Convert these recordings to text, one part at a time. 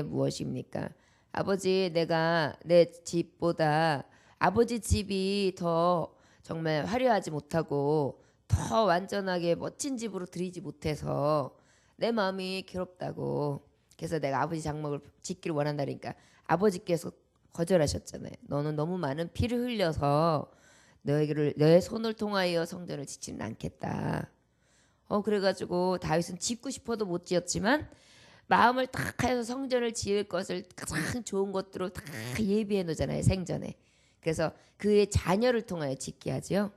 무엇입니까? 아버지, 내가 내 집보다 아버지 집이 더 정말 화려하지 못하고 더 완전하게 멋진 집으로 드리지 못해서 내 마음이 괴롭다고. 그래서 내가 아버지 장막을 짓기를 원한다니까 아버지께서 거절하셨잖아요. 너는 너무 많은 피를 흘려서 너의 손을 통하여 성전을 짓지는 않겠다. 그래가지고 다윗은 짓고 싶어도 못 지었지만 마음을 딱 해서 성전을 지을 것을 가장 좋은 것들로 다 예비해 놓잖아요, 생전에. 그래서 그의 자녀를 통하여 짓게 하죠.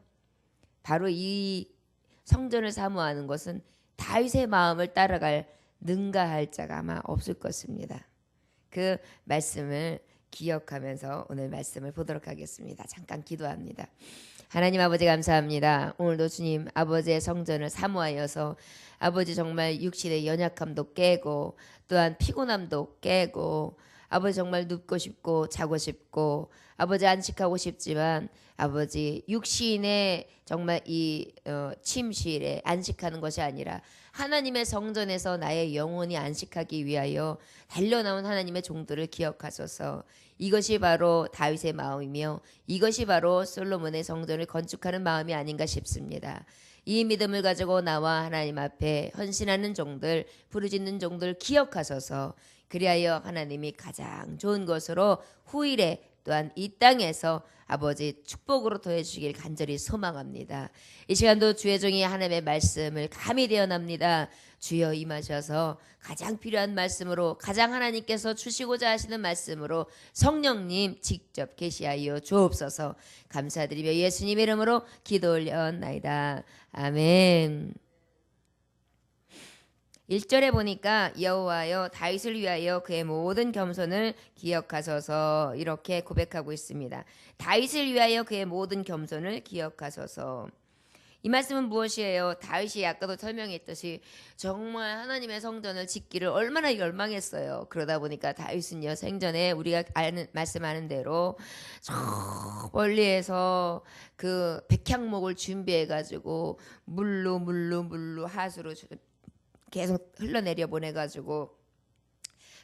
바로 이 성전을 사모하는 것은 다윗의 마음을 따라갈 능가할 자가 아마 없을 것입니다. 그 말씀을 기억하면서 오늘 말씀을 보도록 하겠습니다. 잠깐 기도합니다. 하나님 아버지 감사합니다. 오늘도 주님 아버지의 성전을 사모하여서 아버지 정말 육신의 연약함도 깨고 또한 피곤함도 깨고 아버지 정말 눕고 싶고 자고 싶고 아버지 안식하고 싶지만 아버지 육신의 정말 이 침실에 안식하는 것이 아니라 하나님의 성전에서 나의 영혼이 안식하기 위하여 달려나온 하나님의 종들을 기억하소서. 이것이 바로 다윗의 마음이며 이것이 바로 솔로몬의 성전을 건축하는 마음이 아닌가 싶습니다. 이 믿음을 가지고 나와 하나님 앞에 헌신하는 종들, 부르짖는 종들 기억하소서. 그리하여 하나님이 가장 좋은 것으로 후일에 또한 이 땅에서 아버지 축복으로 더해주시길 간절히 소망합니다. 이 시간도 주의 종이 하나님의 말씀을 감히 대언합니다. 주여 임하셔서 가장 필요한 말씀으로 가장 하나님께서 주시고자 하시는 말씀으로 성령님 직접 계시하여 주옵소서. 감사드리며 예수님의 이름으로 기도 올려나이다. 아멘. 1절에 보니까 여호와여 다윗을 위하여 그의 모든 겸손을 기억하소서 이렇게 고백하고 있습니다. 다윗을 위하여 그의 모든 겸손을 기억하소서. 이 말씀은 무엇이에요? 다윗이 아까도 설명했듯이 정말 하나님의 성전을 짓기를 얼마나 열망했어요. 그러다 보니까 다윗은요 생전에 우리가 말씀하는 대로 저 멀리에서 그 백향목을 준비해 가지고 물로 하수로 계속 흘러내려 보내가지고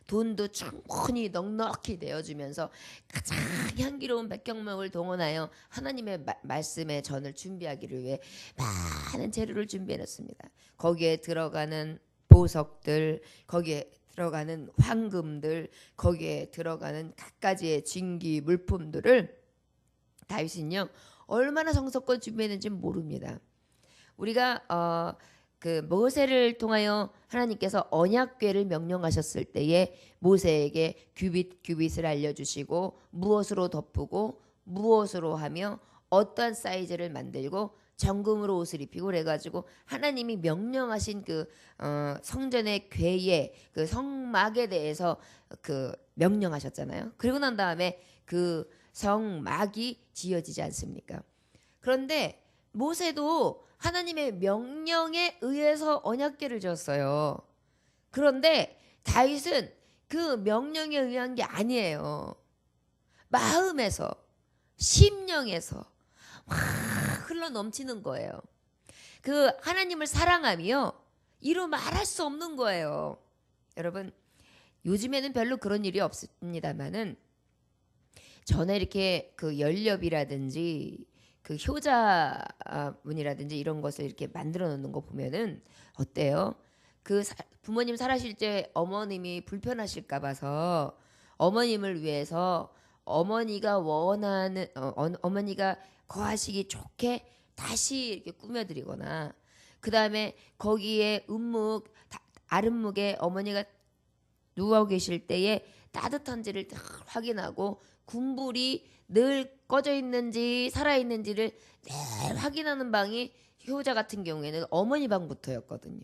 돈도 충분히 넉넉히 내어주면서 가장 향기로운 백향목을 동원하여 하나님의 말씀의 전을 준비하기를 위해 많은 재료를 준비해놨습니다. 거기에 들어가는 보석들, 거기에 들어가는 황금들, 거기에 들어가는 갖가지의 진귀 물품들을 다윗은요 얼마나 성석껏 준비했는지 모릅니다. 우리가 그 모세를 통하여 하나님께서 언약궤를 명령하셨을 때에 모세에게 규빗을 알려주시고 무엇으로 덮고 무엇으로 하며 어떠한 사이즈를 만들고 정금으로 옷을 입히고 그래가지고 하나님이 명령하신 그 성전의 궤의 그 성막에 대해서 그 명령하셨잖아요. 그리고 난 다음에 그 성막이 지어지지 않습니까? 그런데 모세도 하나님의 명령에 의해서 언약궤를 지었어요. 그런데 다윗은 그 명령에 의한 게 아니에요. 마음에서 심령에서 막 흘러 넘치는 거예요. 그 하나님을 사랑하며 이루 말할 수 없는 거예요. 여러분 요즘에는 별로 그런 일이 없습니다만은 전에 이렇게 그 연렵이라든지 그 효자문이라든지 이런 것을 이렇게 만들어 놓는 거 보면은 어때요? 그 부모님 살아실 때 어머님이 불편하실까 봐서 어머님을 위해서 어머니가 원하는 어머니가 거하시기 좋게 다시 이렇게 꾸며드리거나 그 다음에 거기에 아랫목에 어머니가 누워 계실 때에 따뜻한지를 확인하고 군불이 늘 꺼져 있는지 살아 있는지를 늘 확인하는 방이 효자 같은 경우에는 어머니 방부터였거든요.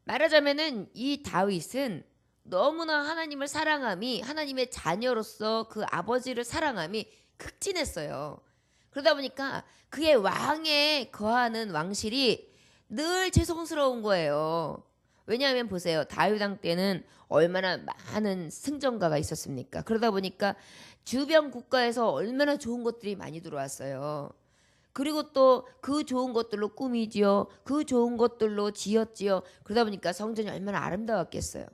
말하자면은 이 다윗은 너무나 하나님을 사랑함이 하나님의 자녀로서 그 아버지를 사랑함이 극진했어요. 그러다 보니까 그의 왕에 거하는 왕실이 늘 죄송스러운 거예요. 왜냐하면 보세요. 다윗 왕 때는 얼마나 많은 승전가가 있었습니까? 그러다 보니까 주변 국가에서 얼마나 좋은 것들이 많이 들어왔어요. 그리고 또 그 좋은 것들로 꾸미지요. 그 좋은 것들로 지었지요. 그러다 보니까 성전이 얼마나 아름다웠겠어요.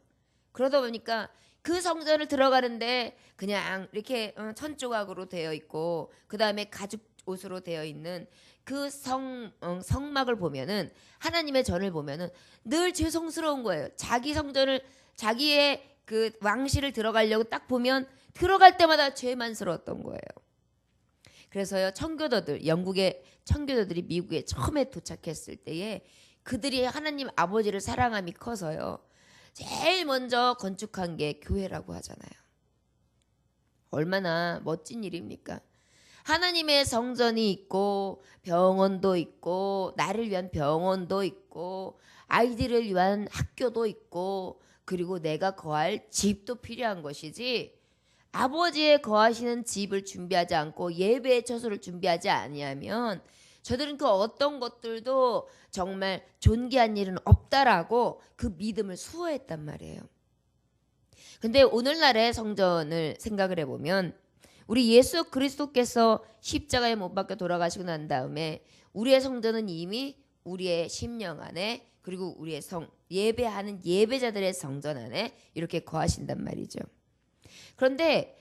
그러다 보니까 그 성전을 들어가는데 그냥 이렇게 천조각으로 되어 있고 그 다음에 가죽 옷으로 되어 있는 그 성막을 보면은 하나님의 전을 보면은 늘 죄송스러운 거예요. 자기 성전을 자기의 그 왕실을 들어가려고 딱 보면 들어갈 때마다 죄만스러웠던 거예요. 그래서요 청교도들 영국의 청교도들이 미국에 처음에 도착했을 때에 그들이 하나님 아버지를 사랑함이 커서요 제일 먼저 건축한 게 교회라고 하잖아요. 얼마나 멋진 일입니까? 하나님의 성전이 있고 병원도 있고 나를 위한 병원도 있고 아이들을 위한 학교도 있고 그리고 내가 거할 집도 필요한 것이지 아버지의 거하시는 집을 준비하지 않고 예배의 처소를 준비하지 아니하면 저들은 그 어떤 것들도 정말 존귀한 일은 없다라고 그 믿음을 수호했단 말이에요. 근데 오늘날의 성전을 생각을 해보면 우리 예수 그리스도께서 십자가에 못 박혀 돌아가시고 난 다음에 우리의 성전은 이미 우리의 심령 안에 그리고 우리의 예배하는 예배자들의 성전 안에 이렇게 거하신단 말이죠. 그런데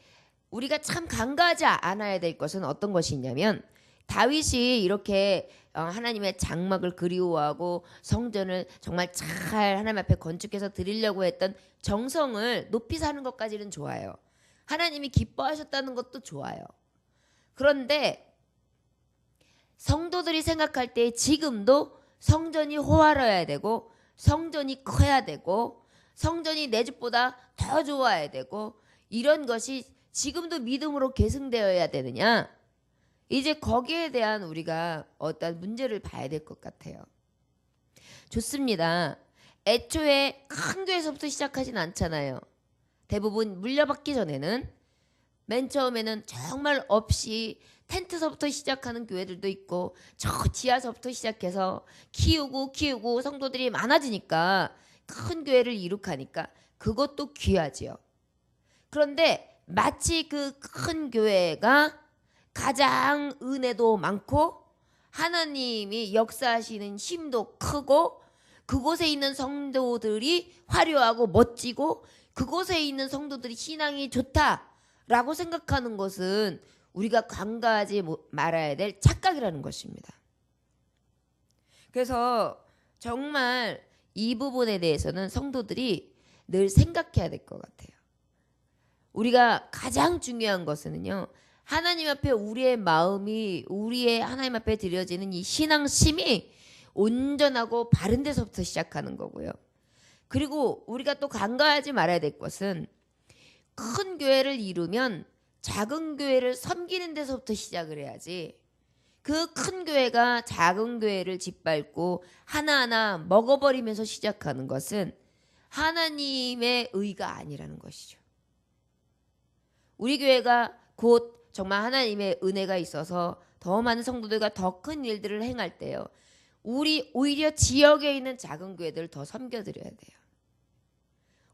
우리가 참 간과하지 않아야 될 것은 어떤 것이 있냐면 다윗이 이렇게 하나님의 장막을 그리워하고 성전을 정말 잘 하나님 앞에 건축해서 드리려고 했던 정성을 높이 사는 것까지는 좋아요. 하나님이 기뻐하셨다는 것도 좋아요. 그런데 성도들이 생각할 때 지금도 성전이 호화로워야 되고 성전이 커야 되고 성전이 내 집보다 더 좋아야 되고 이런 것이 지금도 믿음으로 계승되어야 되느냐? 이제 거기에 대한 우리가 어떤 문제를 봐야 될 것 같아요. 좋습니다. 애초에 큰 교회에서부터 시작하진 않잖아요. 대부분 물려받기 전에는 맨 처음에는 정말 없이 텐트서부터 시작하는 교회들도 있고 저 지하서부터 시작해서 키우고 성도들이 많아지니까 큰 교회를 이룩하니까 그것도 귀하지요. 그런데 마치 그 큰 교회가 가장 은혜도 많고 하나님이 역사하시는 힘도 크고 그곳에 있는 성도들이 화려하고 멋지고 그곳에 있는 성도들이 신앙이 좋다라고 생각하는 것은 우리가 간과하지 말아야 될 착각이라는 것입니다. 그래서 정말 이 부분에 대해서는 성도들이 늘 생각해야 될 것 같아요. 우리가 가장 중요한 것은요. 하나님 앞에 우리의 마음이 우리의 하나님 앞에 드려지는 이 신앙심이 온전하고 바른 데서부터 시작하는 거고요. 그리고 우리가 또 간과하지 말아야 될 것은 큰 교회를 이루면 작은 교회를 섬기는 데서부터 시작을 해야지 그 큰 교회가 작은 교회를 짓밟고 하나하나 먹어버리면서 시작하는 것은 하나님의 의가 아니라는 것이죠. 우리 교회가 곧 정말 하나님의 은혜가 있어서 더 많은 성도들과 더 큰 일들을 행할 때요. 우리 오히려 지역에 있는 작은 교회들을 더 섬겨드려야 돼요.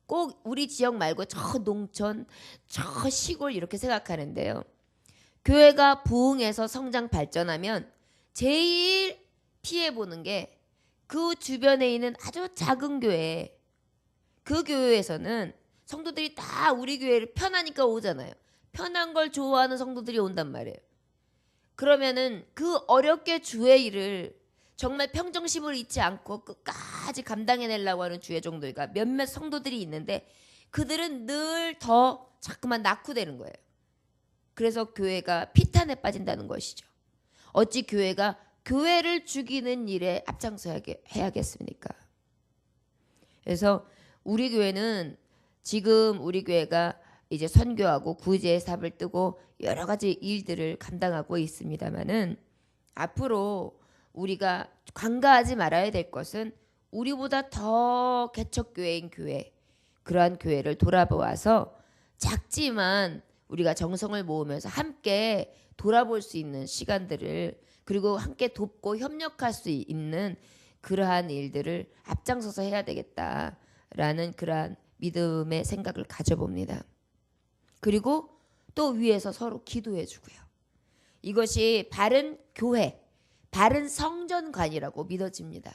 꼭 우리 지역 말고 저 농촌, 저 시골 이렇게 생각하는데요. 교회가 부흥해서 성장 발전하면 제일 피해보는 게 그 주변에 있는 아주 작은 교회, 그 교회에서는 성도들이 다 우리 교회를 편하니까 오잖아요. 편한 걸 좋아하는 성도들이 온단 말이에요. 그러면은 그 어렵게 주의 일을 정말 평정심을 잃지 않고 끝까지 감당해내려고 하는 주의 종들과 몇몇 성도들이 있는데 그들은 늘 더 자꾸만 낙후되는 거예요. 그래서 교회가 피탄에 빠진다는 것이죠. 어찌 교회가 교회를 죽이는 일에 앞장서야 해야겠습니까? 그래서 우리 교회는 지금 우리 교회가 이제 선교하고 구제의 삽을 뜨고 여러 가지 일들을 감당하고 있습니다마는 앞으로 우리가 간과하지 말아야 될 것은 우리보다 더 개척교회인 교회, 그러한 교회를 돌아보아서 작지만 우리가 정성을 모으면서 함께 돌아볼 수 있는 시간들을 그리고 함께 돕고 협력할 수 있는 그러한 일들을 앞장서서 해야 되겠다라는 그러한 믿음의 생각을 가져봅니다. 그리고 또 위에서 서로 기도해 주고요. 이것이 바른 교회, 바른 성전관이라고 믿어집니다.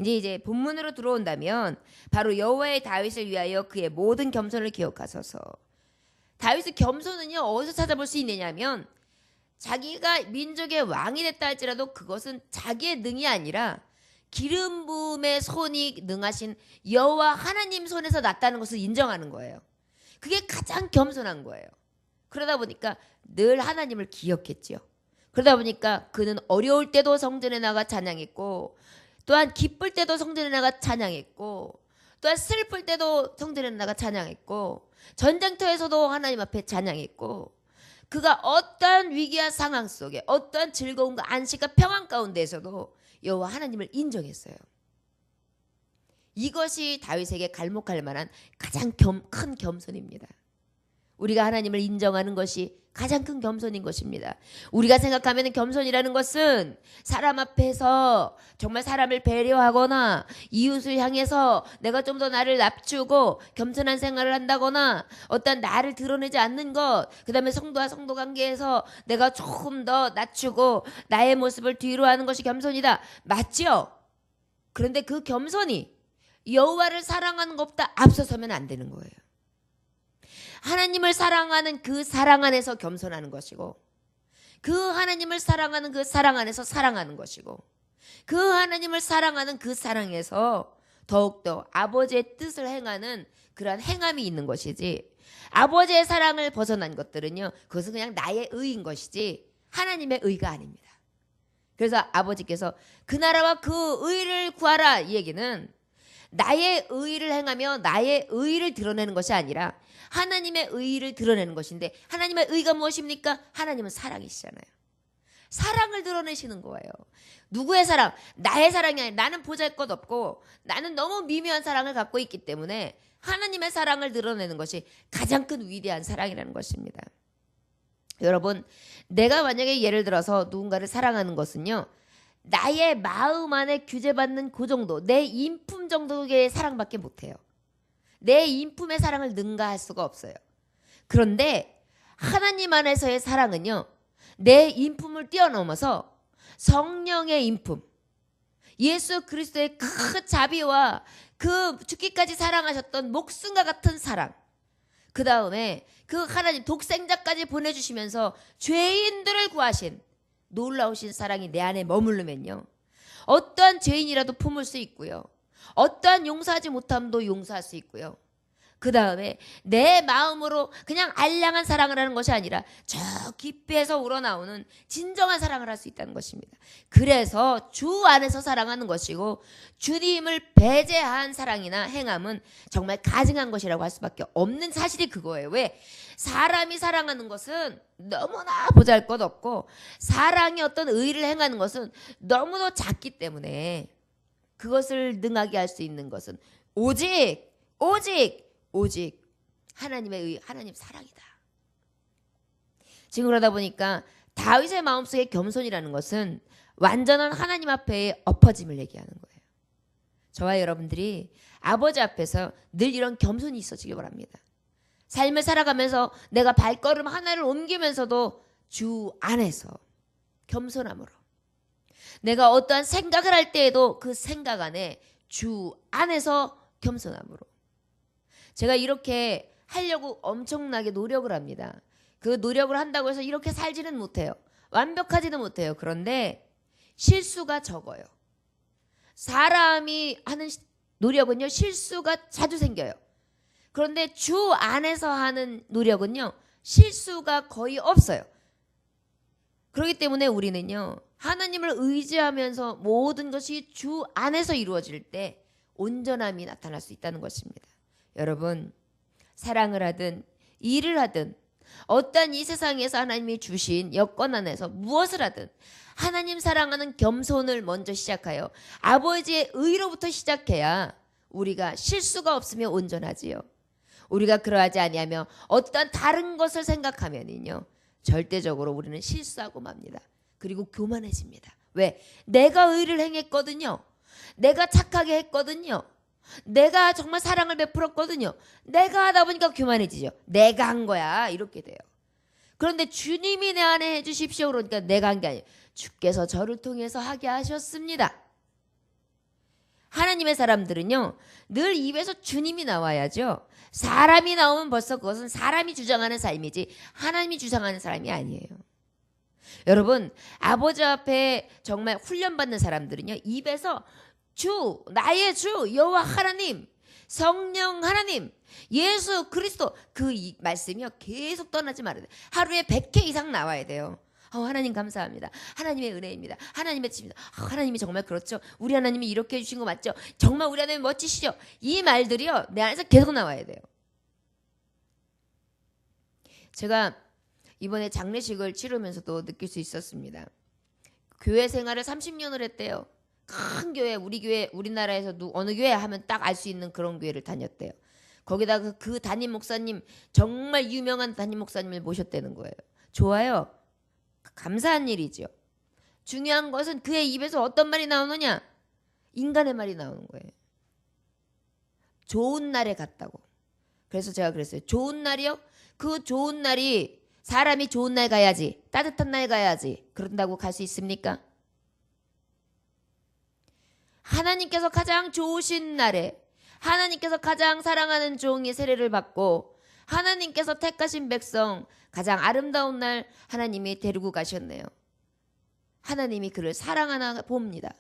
이제 본문으로 들어온다면 바로 여호와의 다윗을 위하여 그의 모든 겸손을 기억하소서. 다윗의 겸손은요 어디서 찾아볼 수 있느냐면 자기가 민족의 왕이 됐다 할지라도 그것은 자기의 능이 아니라 기름 부음의 손이 능하신 여호와 하나님 손에서 났다는 것을 인정하는 거예요. 그게 가장 겸손한 거예요. 그러다 보니까 늘 하나님을 기억했지요. 그러다 보니까 그는 어려울 때도 성전에 나가 찬양했고 또한 기쁠 때도 성전에 나가 찬양했고 또한 슬플 때도 성전에 나가 찬양했고 전쟁터에서도 하나님 앞에 찬양했고 그가 어떠한 위기와 상황 속에 어떠한 즐거움과 안식과 평안 가운데에서도 여호와 하나님을 인정했어요. 이것이 다윗에게 갈목할 만한 가장 큰 겸손입니다. 우리가 하나님을 인정하는 것이 가장 큰 겸손인 것입니다. 우리가 생각하면 겸손이라는 것은 사람 앞에서 정말 사람을 배려하거나 이웃을 향해서 내가 좀 더 나를 낮추고 겸손한 생활을 한다거나 어떤 나를 드러내지 않는 것, 그 다음에 성도와 성도 관계에서 내가 조금 더 낮추고 나의 모습을 뒤로 하는 것이 겸손이다. 맞죠? 그런데 그 겸손이 여호와를 사랑하는 것보다 앞서서면 안 되는 거예요. 하나님을 사랑하는 그 사랑 안에서 겸손하는 것이고 그 하나님을 사랑하는 그 사랑 안에서 사랑하는 것이고 그 하나님을 사랑하는 그 사랑에서 더욱더 아버지의 뜻을 행하는 그러한 행함이 있는 것이지 아버지의 사랑을 벗어난 것들은요 그것은 그냥 나의 의인 것이지 하나님의 의가 아닙니다. 그래서 아버지께서 그 나라와 그 의를 구하라 이 얘기는 나의 의를 행하며 나의 의를 드러내는 것이 아니라 하나님의 의를 드러내는 것인데 하나님의 의가 무엇입니까? 하나님은 사랑이시잖아요. 사랑을 드러내시는 거예요. 누구의 사랑? 나의 사랑이 아니라 나는 보잘것없고 나는 너무 미묘한 사랑을 갖고 있기 때문에 하나님의 사랑을 드러내는 것이 가장 큰 위대한 사랑이라는 것입니다. 여러분 내가 만약에 예를 들어서 누군가를 사랑하는 것은요 나의 마음 안에 규제받는 그 정도 내 인품 정도의 사랑밖에 못해요. 내 인품의 사랑을 능가할 수가 없어요. 그런데 하나님 안에서의 사랑은요 내 인품을 뛰어넘어서 성령의 인품 예수 그리스도의 큰 자비와 그 죽기까지 사랑하셨던 목숨과 같은 사랑 그 다음에 그 하나님 독생자까지 보내주시면서 죄인들을 구하신 놀라우신 사랑이 내 안에 머무르면요 어떠한 죄인이라도 품을 수 있고요 어떠한 용서하지 못함도 용서할 수 있고요 그 다음에 내 마음으로 그냥 알량한 사랑을 하는 것이 아니라 저 깊이에서 우러나오는 진정한 사랑을 할 수 있다는 것입니다. 그래서 주 안에서 사랑하는 것이고 주님을 배제한 사랑이나 행함은 정말 가증한 것이라고 할 수밖에 없는 사실이 그거예요. 왜? 사람이 사랑하는 것은 너무나 보잘것없고 사랑이 어떤 의를 행하는 것은 너무도 작기 때문에 그것을 능하게 할 수 있는 것은 오직 하나님의 의, 하나님 사랑이다. 지금 그러다 보니까 다윗의 마음속에 겸손이라는 것은 완전한 하나님 앞에 엎어짐을 얘기하는 거예요. 저와 여러분들이 아버지 앞에서 늘 이런 겸손이 있어지기 바랍니다. 삶을 살아가면서 내가 발걸음 하나를 옮기면서도 주 안에서 겸손함으로 내가 어떠한 생각을 할 때에도 그 생각 안에 주 안에서 겸손함으로 제가 이렇게 하려고 엄청나게 노력을 합니다. 그 노력을 한다고 해서 이렇게 살지는 못해요. 완벽하지는 못해요. 그런데 실수가 적어요. 사람이 하는 노력은요 실수가 자주 생겨요. 그런데 주 안에서 하는 노력은요 실수가 거의 없어요. 그렇기 때문에 우리는요 하나님을 의지하면서 모든 것이 주 안에서 이루어질 때 온전함이 나타날 수 있다는 것입니다. 여러분 사랑을 하든 일을 하든 어떤 이 세상에서 하나님이 주신 여건 안에서 무엇을 하든 하나님 사랑하는 겸손을 먼저 시작하여 아버지의 의로부터 시작해야 우리가 실수가 없으면 온전하지요. 우리가 그러하지 아니하며 어떤 다른 것을 생각하면은요 절대적으로 우리는 실수하고 맙니다. 그리고 교만해집니다. 왜? 내가 의를 행했거든요. 내가 착하게 했거든요. 내가 정말 사랑을 베풀었거든요. 내가 하다 보니까 교만해지죠. 내가 한 거야 이렇게 돼요. 그런데 주님이 내 안에 해주십시오 그러니까 내가 한 게 아니에요. 주께서 저를 통해서 하게 하셨습니다. 하나님의 사람들은요, 늘 입에서 주님이 나와야죠. 사람이 나오면 벌써 그것은 사람이 주장하는 삶이지 하나님이 주장하는 사람이 아니에요. 여러분, 아버지 앞에 정말 훈련받는 사람들은요, 입에서 주, 나의 주, 여호와 하나님, 성령 하나님, 예수 그리스도, 그 말씀이요 계속 떠나지 말아야 돼요. 하루에 100회 이상 나와야 돼요. 하나님 감사합니다. 하나님의 은혜입니다. 하나님의 집입니다. 하나님이 정말 그렇죠. 우리 하나님이 이렇게 해주신 거 맞죠? 정말 우리 하나님 멋지시죠? 이 말들이요 내 안에서 계속 나와야 돼요. 제가 이번에 장례식을 치르면서도 느낄 수 있었습니다. 교회 생활을 30년을 했대요. 큰 교회, 우리 교회, 우리나라에서 어느 교회 하면 딱 알 수 있는 그런 교회를 다녔대요. 거기다가 그 담임 목사님, 정말 유명한 담임 목사님을 모셨다는 거예요. 좋아요. 감사한 일이죠. 중요한 것은 그의 입에서 어떤 말이 나오느냐? 인간의 말이 나오는 거예요. 좋은 날에 갔다고. 그래서 제가 그랬어요. 좋은 날이요? 그 좋은 날이 사람이 좋은 날 가야지, 따뜻한 날 가야지, 그런다고 갈 수 있습니까? 하나님께서 가장 좋으신 날에 하나님께서 가장 사랑하는 종이 세례를 받고 하나님께서 택하신 백성 가장 아름다운 날 하나님이 데리고 가셨네요. 하나님이 그를 사랑하나 봅니다.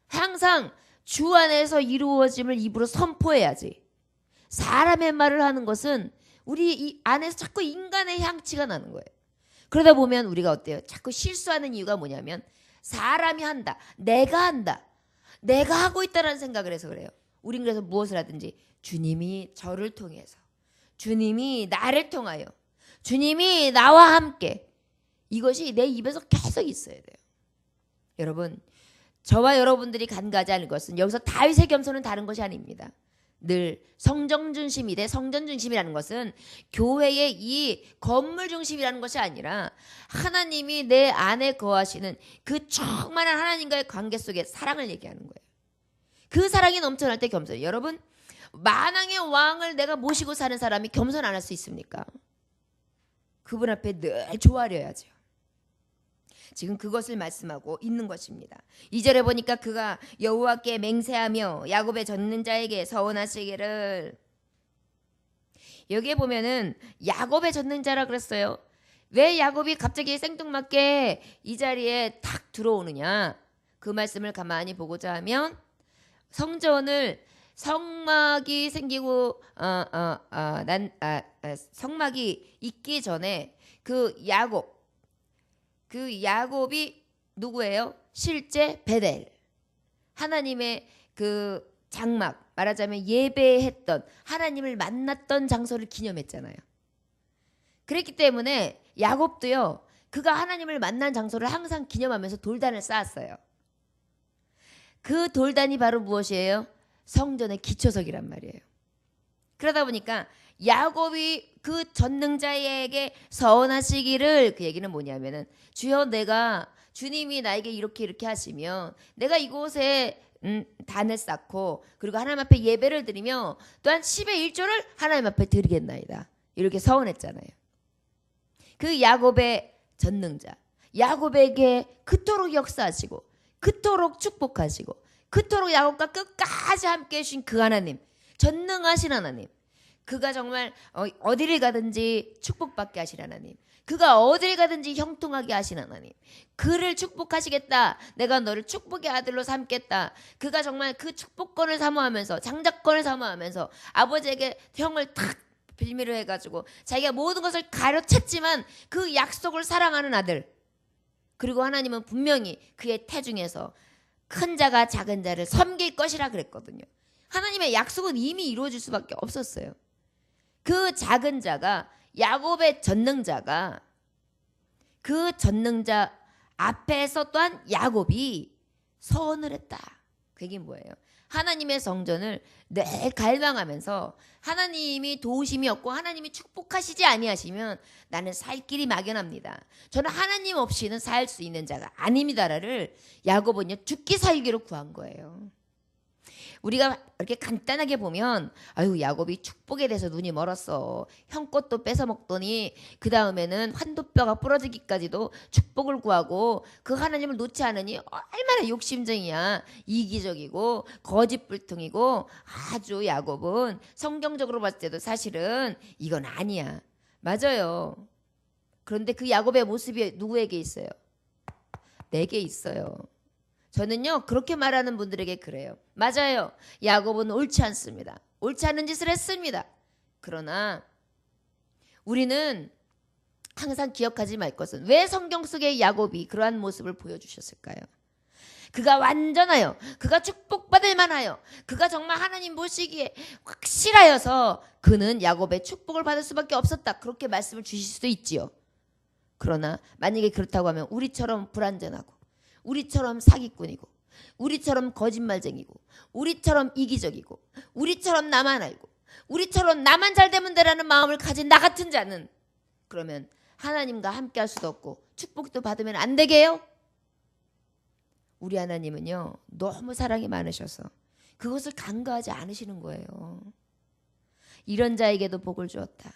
항상 주 안에서 이루어짐을 입으로 선포해야지. 사람의 말을 하는 것은 우리 이 안에서 자꾸 인간의 향취가 나는 거예요. 그러다 보면 우리가 어때요? 자꾸 실수하는 이유가 뭐냐면 사람이 한다, 내가 한다, 내가 하고 있다라는 생각을 해서 그래요. 우린 그래서 무엇을 하든지 주님이 저를 통해서, 주님이 나를 통하여, 주님이 나와 함께, 이것이 내 입에서 계속 있어야 돼요. 여러분, 저와 여러분들이 간과하지 않을 것은 여기서 다윗의 겸손은 다른 것이 아닙니다. 늘 성전 중심이 돼. 성전 중심이라는 것은 교회의 이 건물 중심이라는 것이 아니라 하나님이 내 안에 거하시는 그 충만한 하나님과의 관계 속에 사랑을 얘기하는 거예요. 그 사랑이 넘쳐날 때 겸손해요. 여러분, 만왕의 왕을 내가 모시고 사는 사람이 겸손 안 할 수 있습니까? 그분 앞에 늘 조아려야죠. 지금 그것을 말씀하고 있는 것입니다. 2절에 보니까 그가 여호와께 맹세하며 야곱의 젖는 자에게 서원하시기를, 여기에 보면은 야곱의 젖는 자라 그랬어요. 왜 야곱이 갑자기 생뚱맞게 이 자리에 탁 들어오느냐? 그 말씀을 가만히 보고자 하면 성전을 성막이 생기고 성막이 있기 전에 그 야곱이 누구예요? 실제 베델, 하나님의 그 장막, 말하자면 예배했던, 하나님을 만났던 장소를 기념했잖아요. 그랬기 때문에 야곱도요, 그가 하나님을 만난 장소를 항상 기념하면서 돌단을 쌓았어요. 그 돌단이 바로 무엇이에요? 성전의 기초석이란 말이에요. 그러다 보니까 야곱이 그 전능자에게 서원하시기를, 그 얘기는 뭐냐면은, 주여, 내가 주님이 나에게 이렇게 하시면 내가 이곳에 단을 쌓고 그리고 하나님 앞에 예배를 드리며 또한 10의 1조를 하나님 앞에 드리겠나이다, 이렇게 서원했잖아요. 그 야곱의 전능자, 야곱에게 그토록 역사하시고 그토록 축복하시고 그토록 야곱과 끝까지 함께 해주신 그 하나님, 전능하신 하나님, 그가 정말 어디를 가든지 축복받게 하신 하나님, 그가 어디를 가든지 형통하게 하신 하나님, 그를 축복하시겠다, 내가 너를 축복의 아들로 삼겠다, 그가 정말 그 축복권을 사모하면서, 장자권을 사모하면서 아버지에게 형을 탁 빌미로 해가지고 자기가 모든 것을 가로챘지만 그 약속을 사랑하는 아들, 그리고 하나님은 분명히 그의 태중에서 큰 자가 작은 자를 섬길 것이라 그랬거든요. 하나님의 약속은 이미 이루어질 수밖에 없었어요. 그 작은 자가, 야곱의 전능자가, 그 전능자 앞에서 또한 야곱이 서원을 했다. 그게 뭐예요? 하나님의 성전을 늘 갈망하면서 하나님이 도우심이 없고 하나님이 축복하시지 아니하시면 나는 살 길이 막연합니다, 저는 하나님 없이는 살 수 있는 자가 아닙니다를 야곱은요 죽기 살기로 구한 거예요. 우리가 이렇게 간단하게 보면 아유 야곱이 축복에 대해서 눈이 멀었어. 형 것도 뺏어 먹더니 그 다음에는 환도뼈가 부러지기까지도 축복을 구하고 그 하나님을 놓지 않으니 얼마나 욕심쟁이야. 이기적이고 거짓불통이고 아주 야곱은 성경적으로 봤을 때도 사실은 이건 아니야. 맞아요. 그런데 그 야곱의 모습이 누구에게 있어요? 내게 있어요. 저는요 그렇게 말하는 분들에게 그래요. 맞아요. 야곱은 옳지 않습니다. 옳지 않은 짓을 했습니다. 그러나 우리는 항상 기억하지 말 것은 왜 성경 속의 야곱이 그러한 모습을 보여주셨을까요? 그가 완전하여 그가 축복받을 만하여 그가 정말 하나님 보시기에 확실하여서 그는 야곱의 축복을 받을 수밖에 없었다. 그렇게 말씀을 주실 수도 있지요. 그러나 만약에 그렇다고 하면 우리처럼 불완전하고 우리처럼 사기꾼이고 우리처럼 거짓말쟁이고 우리처럼 이기적이고 우리처럼 나만 알고 우리처럼 나만 잘 되면 되라는 마음을 가진 나 같은 자는 그러면 하나님과 함께 할 수도 없고 축복도 받으면 안 되게요. 우리 하나님은요 너무 사랑이 많으셔서 그것을 간과하지 않으시는 거예요. 이런 자에게도 복을 주었다.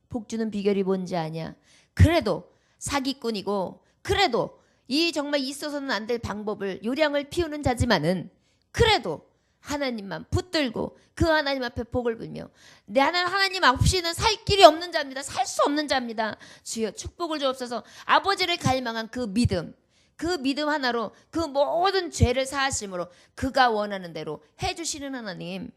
복 주는 비결이 뭔지 아냐? 그래도 사기꾼이고 그래도 이 정말 있어서는 안 될 방법을 요량을 피우는 자지만은 그래도 하나님만 붙들고 그 하나님 앞에 복을 빌며 나는 하나님 없이는 살 길이 없는 자입니다. 살 수 없는 자입니다. 주여 축복을 주옵소서. 아버지를 갈망한 그 믿음 하나로 그 모든 죄를 사하심으로 그가 원하는 대로 해주시는 하나님,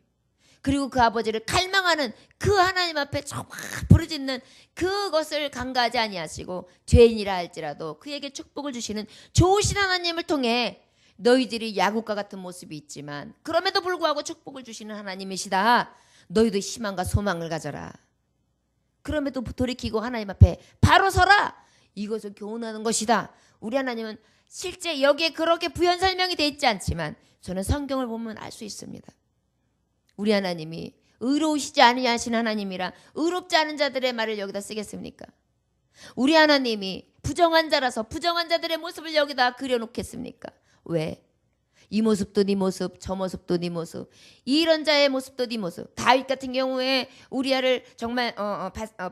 그리고 그 아버지를 갈망하는 그 하나님 앞에 정말 부르짖는 그것을 간과하지 아니하시고 죄인이라 할지라도 그에게 축복을 주시는 좋으신 하나님을 통해 너희들이 야곱과 같은 모습이 있지만 그럼에도 불구하고 축복을 주시는 하나님이시다. 너희도 희망과 소망을 가져라. 그럼에도 돌이키고 하나님 앞에 바로 서라. 이것을 교훈하는 것이다. 우리 하나님은 실제 여기에 그렇게 부연 설명이 되어 있지 않지만 저는 성경을 보면 알 수 있습니다. 우리 하나님이 의로우시지 아니하신 하나님이라 의롭지 않은 자들의 말을 여기다 쓰겠습니까? 우리 하나님이 부정한 자라서 부정한 자들의 모습을 여기다 그려놓겠습니까? 왜? 이 모습도 네 모습, 저 모습도 네 모습, 이런 자의 모습도 네 모습. 다윗 같은 경우에 우리아를 정말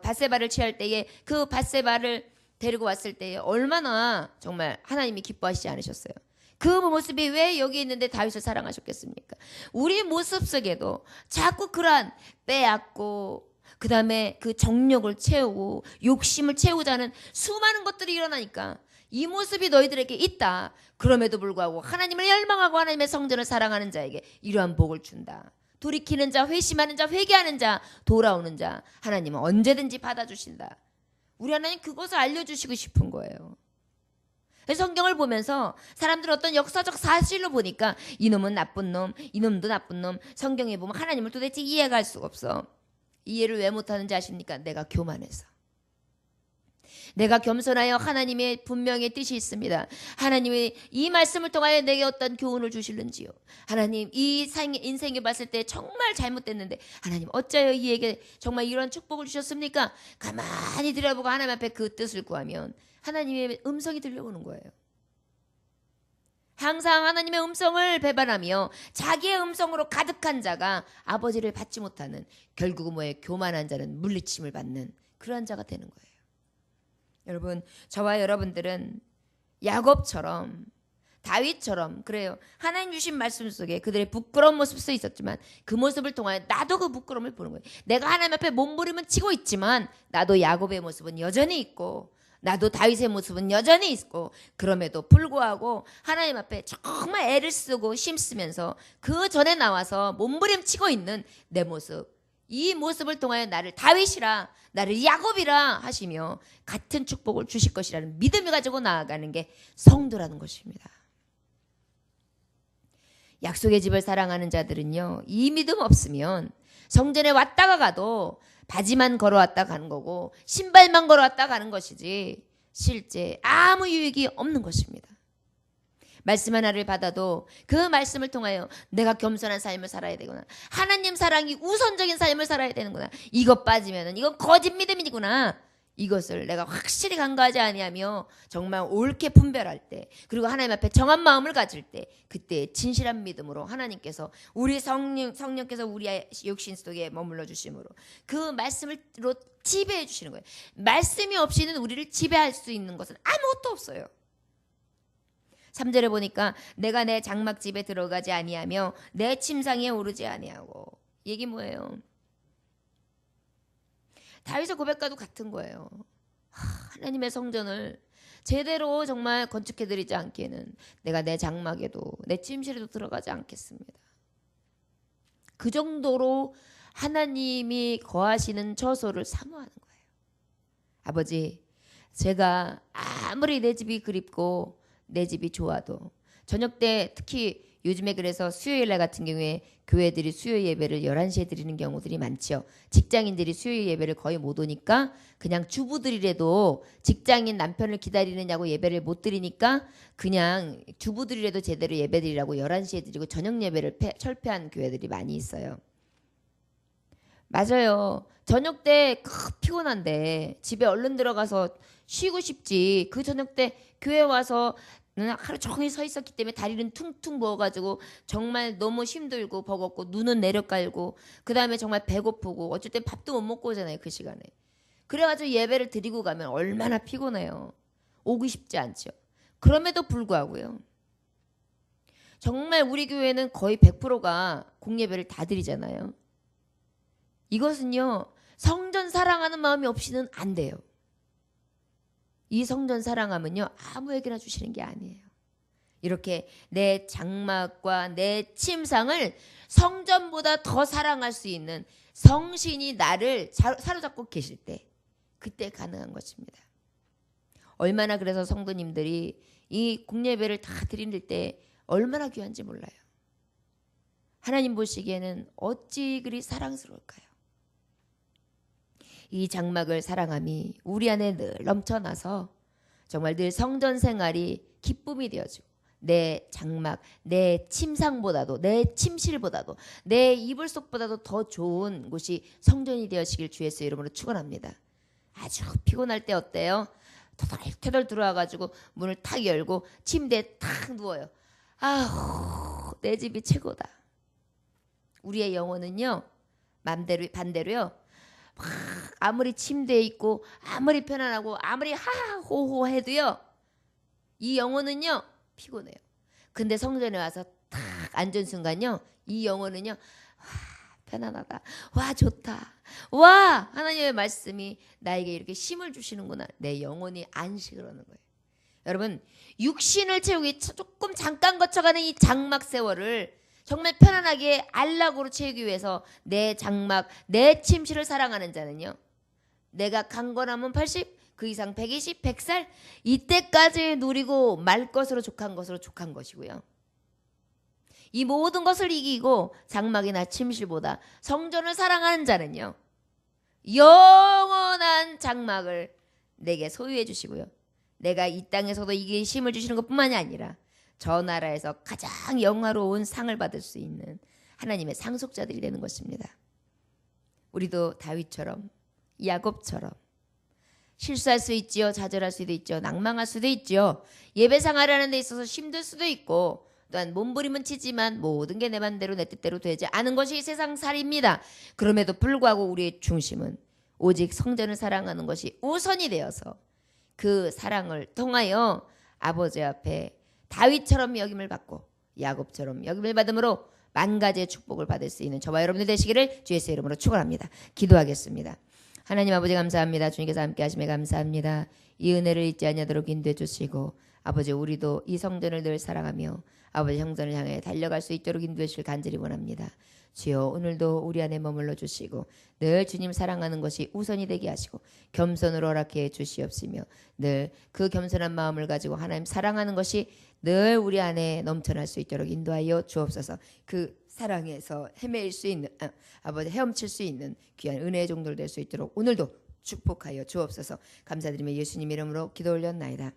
밧세바를 취할 때에 그 밧세바를 데리고 왔을 때에 얼마나 정말 하나님이 기뻐하시지 않으셨어요? 그 모습이 왜 여기 있는데 다윗을 사랑하셨겠습니까? 우리 모습 속에도 자꾸 그러한 빼앗고 그 다음에 그 정욕을 채우고 욕심을 채우자는 수많은 것들이 일어나니까 이 모습이 너희들에게 있다. 그럼에도 불구하고 하나님을 열망하고 하나님의 성전을 사랑하는 자에게 이러한 복을 준다. 돌이키는 자, 회심하는 자, 회개하는 자, 돌아오는 자 하나님은 언제든지 받아주신다. 우리 하나님 그것을 알려주시고 싶은 거예요. 성경을 보면서 사람들 어떤 역사적 사실로 보니까 이놈은 나쁜 놈, 이놈도 나쁜 놈. 성경에 보면 하나님을 도대체 이해가 할 수가 없어. 이해를 왜 못하는지 아십니까? 내가 교만해서. 내가 겸손하여 하나님의 분명히 뜻이 있습니다. 하나님이 이 말씀을 통하여 내게 어떤 교훈을 주실는지요. 하나님 이 인생에 봤을 때 정말 잘못됐는데 하나님 어찌하여 이에게 정말 이런 축복을 주셨습니까? 가만히 들여다보고 하나님 앞에 그 뜻을 구하면 하나님의 음성이 들려오는 거예요. 항상 하나님의 음성을 배반하며 자기의 음성으로 가득한 자가 아버지를 받지 못하는, 결국은 뭐예요? 교만한 자는 물리침을 받는 그러한 자가 되는 거예요. 여러분, 저와 여러분들은 야곱처럼 다윗처럼 그래요. 하나님 주신 말씀 속에 그들의 부끄러운 모습도 있었지만 그 모습을 통하여 나도 그 부끄러움을 보는 거예요. 내가 하나님 앞에 몸부림은 치고 있지만 나도 야곱의 모습은 여전히 있고 나도 다윗의 모습은 여전히 있고 그럼에도 불구하고 하나님 앞에 정말 애를 쓰고 힘쓰면서 그 전에 나와서 몸부림치고 있는 내 모습, 이 모습을 통하여 나를 다윗이라 나를 야곱이라 하시며 같은 축복을 주실 것이라는 믿음을 가지고 나아가는 게 성도라는 것입니다. 약속의 집을 사랑하는 자들은요, 이 믿음 없으면 성전에 왔다가 가도 바지만 걸어왔다 가는 거고 신발만 걸어왔다 가는 것이지 실제 아무 유익이 없는 것입니다. 말씀 하나를 받아도 그 말씀을 통하여 내가 겸손한 삶을 살아야 되구나, 하나님 사랑이 우선적인 삶을 살아야 되는구나, 이것 빠지면은 이건 거짓 믿음이구나, 이것을 내가 확실히 간과하지 아니하며 정말 옳게 분별할 때, 그리고 하나님 앞에 정한 마음을 가질 때, 그때 진실한 믿음으로 하나님께서 우리 성령께서 우리의 육신 속에 머물러 주심으로 그 말씀으로 지배해 주시는 거예요. 말씀이 없이는 우리를 지배할 수 있는 것은 아무것도 없어요. 3절에 보니까 내가 내 장막집에 들어가지 아니하며 내 침상에 오르지 아니하고, 얘기 뭐예요? 다윗의 고백과도 같은 거예요. 하나님의 성전을 제대로 정말 건축해드리지 않기에는 내가 내 장막에도 내 침실에도 들어가지 않겠습니다. 그 정도로 하나님이 거하시는 처소를 사모하는 거예요. 아버지, 제가 아무리 내 집이 그립고 내 집이 좋아도 저녁 때, 특히 요즘에 그래서 수요일날 같은 경우에 교회들이 수요 예배를 11시에 드리는 경우들이 많죠. 직장인들이 수요 예배를 거의 못 오니까 그냥 주부들이라도 직장인 남편을 기다리느냐고 예배를 못 드리니까 그냥 주부들이라도 제대로 예배 드리라고 11시에 드리고 저녁 예배를 철폐한 교회들이 많이 있어요. 맞아요. 저녁 때 피곤한데 집에 얼른 들어가서 쉬고 싶지. 그 저녁 때 교회 와서 하루 종일 서 있었기 때문에 다리는 퉁퉁 부어가지고 정말 너무 힘들고 버겁고 눈은 내려깔고 그 다음에 정말 배고프고 어쩔 땐 밥도 못 먹고 오잖아요. 그 시간에. 그래가지고 예배를 드리고 가면 얼마나 피곤해요. 오고 싶지 않죠. 그럼에도 불구하고요. 정말 우리 교회는 거의 100%가 공예배를 다 드리잖아요. 이것은요, 성전 사랑하는 마음이 없이는 안 돼요. 이 성전 사랑하면요, 아무에게나 주시는 게 아니에요. 이렇게 내 장막과 내 침상을 성전보다 더 사랑할 수 있는 성신이 나를 사로잡고 계실 때, 그때 가능한 것입니다. 얼마나 그래서 성도님들이 이 공예배를 다 드릴 때 얼마나 귀한지 몰라요. 하나님 보시기에는 어찌 그리 사랑스러울까요? 이 장막을 사랑함이 우리 안에 늘 넘쳐나서 정말 늘 성전 생활이 기쁨이 되어지고 내 장막, 내 침상보다도, 내 침실보다도, 내 이불 속보다도 더 좋은 곳이 성전이 되어지길 주 예수의 이름으로 축원합니다. 아주 피곤할 때 어때요? 터덜터덜 들어와가지고 문을 탁 열고 침대에 탁 누워요. 아우, 내 집이 최고다. 우리의 영혼은요, 반대로요, 아무리 침대에 있고 아무리 편안하고 아무리 하하호호 해도요, 이 영혼은요 피곤해요. 근데 성전에 와서 딱 앉은 순간요, 이 영혼은요, 와, 편안하다, 와 좋다, 와 하나님의 말씀이 나에게 이렇게 힘을 주시는구나. 내 영혼이 안식을 하는 거예요. 여러분, 육신을 채우기 조금 잠깐 거쳐가는 이 장막 세월을 정말 편안하게 안락으로 채우기 위해서 내 장막, 내 침실을 사랑하는 자는요, 내가 강건하면 80, 그 이상 120, 100살 이때까지 누리고 말 것으로 족한 것으로 족한 것이고요. 이 모든 것을 이기고 장막이나 침실보다 성전을 사랑하는 자는요, 영원한 장막을 내게 소유해 주시고요, 내가 이 땅에서도 이게 힘을 주시는 것뿐만이 아니라 저 나라에서 가장 영화로운 상을 받을 수 있는 하나님의 상속자들이 되는 것입니다. 우리도 다윗처럼, 야곱처럼 실수할 수 있지요. 좌절할 수도 있죠. 낭망할 수도 있죠. 예배상 하려는 데 있어서 힘들 수도 있고, 또한 몸부림은 치지만 모든 게 내 맘대로 내 뜻대로 되지 않은 것이 세상살이입니다. 그럼에도 불구하고 우리의 중심은 오직 성전을 사랑하는 것이 우선이 되어서 그 사랑을 통하여 아버지 앞에 다윗처럼 여김을 받고 야곱처럼 여김을 받음으로 만 가지의 축복을 받을 수 있는 저와 여러분들 되시기를 주 예수의 이름으로 축원합니다. 기도하겠습니다. 하나님 아버지 감사합니다. 주님께서 함께 하심에 감사합니다. 이 은혜를 잊지 아니하도록 인도해 주시고, 아버지 우리도 이 성전을 늘 사랑하며 아버지 성전을 향해 달려갈 수 있도록 인도해 주실 간절히 원합니다. 주여, 오늘도 우리 안에 머물러 주시고 늘 주님 사랑하는 것이 우선이 되게 하시고 겸손으로 허락해 주시옵시며, 늘 그 겸손한 마음을 가지고 하나님 사랑하는 것이 늘 우리 안에 넘쳐날 수 있도록 인도하여 주옵소서. 그 사랑에서 헤매일 수 있는, 아버지 헤엄칠 수 있는 귀한 은혜의 종들 될 수 있도록 오늘도 축복하여 주옵소서. 감사드리며 예수님 이름으로 기도 올렸나이다.